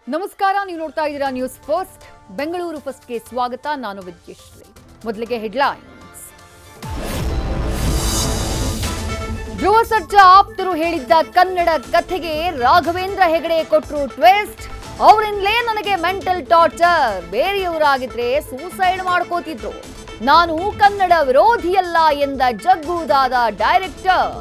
ನಮಸ್ಕಾರ, ನೀವು ನೋಡ್ತಾ ಇದ್ದೀರಾ ನ್ಯೂಸ್ ಫಸ್ಟ್. ಬೆಂಗಳೂರು ಫಸ್ಟ್ಗೆ ಸ್ವಾಗತ. ನಾನು ವಿದ್ಯಶ್ರೀ. ಮೊದಲಿಗೆ ಹೆಡ್ಲೈನ್ಸ್. ಧ್ರುವ ಸರ್ಜಾ ಆಪ್ತರು ಹೇಳಿದ್ದ ಕನ್ನಡ ಕಥೆಗೆ ರಾಘವೇಂದ್ರ ಹೆಗಡೆ ಕೊಟ್ಟರು ಟ್ವಿಸ್ಟ್. ಅವರಿಂದಲೇ ನನಗೆ ಮೆಂಟಲ್ ಟಾರ್ಚರ್, ಬೇರೆಯವರಾಗಿದ್ರೆ ಸೂಸೈಡ್ ಮಾಡ್ಕೋತಿದ್ರು, ನಾನು ಕನ್ನಡ ವಿರೋಧಿಯಲ್ಲ ಎಂದ ಜಗ್ಗುದಾದ ಡೈರೆಕ್ಟರ್.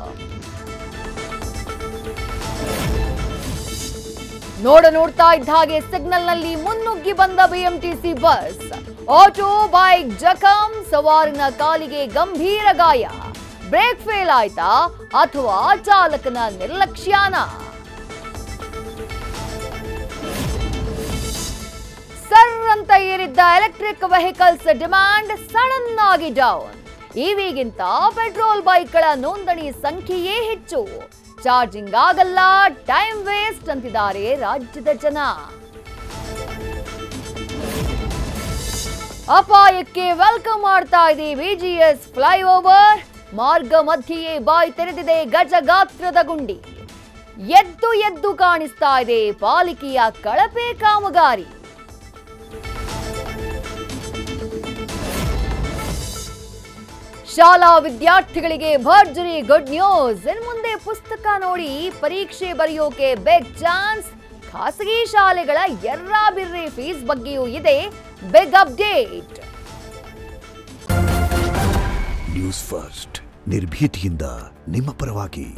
ನೋಡ್ತಾ ಇದ್ದ ಹಾಗೆ ಸಿಗ್ನಲ್ನಲ್ಲಿ ಮುನ್ನುಗ್ಗಿ ಬಂದ ಬಿಎಂಟಿಸಿ ಬಸ್. ಆಟೋ ಬೈಕ್ ಜಖಂ, ಸವಾರನ ಕಾಲಿಗೆ ಗಂಭೀರ ಗಾಯ. ಬ್ರೇಕ್ ಫೇಲ್ ಆಯ್ತಾ ಅಥವಾ ಚಾಲಕನ ನಿರ್ಲಕ್ಷ್ಯಾನ? ಸರ್ ಅಂತ ಏರಿದ್ದ ಎಲೆಕ್ಟ್ರಿಕ್ ವೆಹಿಕಲ್ಸ್ ಡಿಮ್ಯಾಂಡ್ ಸಡನ್ ಆಗಿ ಡೌನ್. ಇವಿಗಿಂತ ಪೆಟ್ರೋಲ್ ಬೈಕ್ಗಳ ನೋಂದಣಿ ಸಂಖ್ಯೆಯೇ ಹೆಚ್ಚು. ಚಾರ್ಜಿಂಗ್ ಆಗಲ್ಲ, ಟೈಮ್ ವೇಸ್ಟ್ ಅಂತಿದ್ದಾರೆ ರಾಜ್ಯದ ಜನ. ಅಪಾಯಕ್ಕೆ ವೆಲ್ಕಮ್ ಮಾಡ್ತಾ ಇದೆ ವಿಜಿಎಸ್ ಫ್ಲೈಓವರ್. ಮಾರ್ಗ ಮಧ್ಯೆಯೇ ಬಾಯಿ ತೆರೆದಿದೆ ಗಜಗಾತ್ರದ ಗುಂಡಿ. ಎದ್ದು ಎದ್ದು ಕಾಣಿಸ್ತಾ ಇದೆ ಪಾಲಿಕೆಯ ಕಳಪೆ ಕಾಮಗಾರಿ. ಶಾಲಾ ವಿದ್ಯಾರ್ಥಿಗಳಿಗೆ ಭರ್ಜರಿ ಗುಡ್ ನ್ಯೂಸ್. ಇನ್ನು ಮುಂದೆ ಪುಸ್ತಕ ನೋಡಿ ಪರೀಕ್ಷೆ ಬರೆಯೋಕೆ ಬಿಗ್ ಚಾನ್ಸ್. ಖಾಸಗಿ ಶಾಲೆಗಳ ಎರ್ರಾಬಿರ್ರಿ ಫೀಸ್ ಬಗ್ಗೆಯೂ ಇದೆ ಬಿಗ್ ಅಪ್ಡೇಟ್. ನ್ಯೂಸ್ ಫಸ್ಟ್, ನಿರ್ಭೀತಿಯಿಂದ ನಿಮ್ಮ ಪರವಾಗಿ.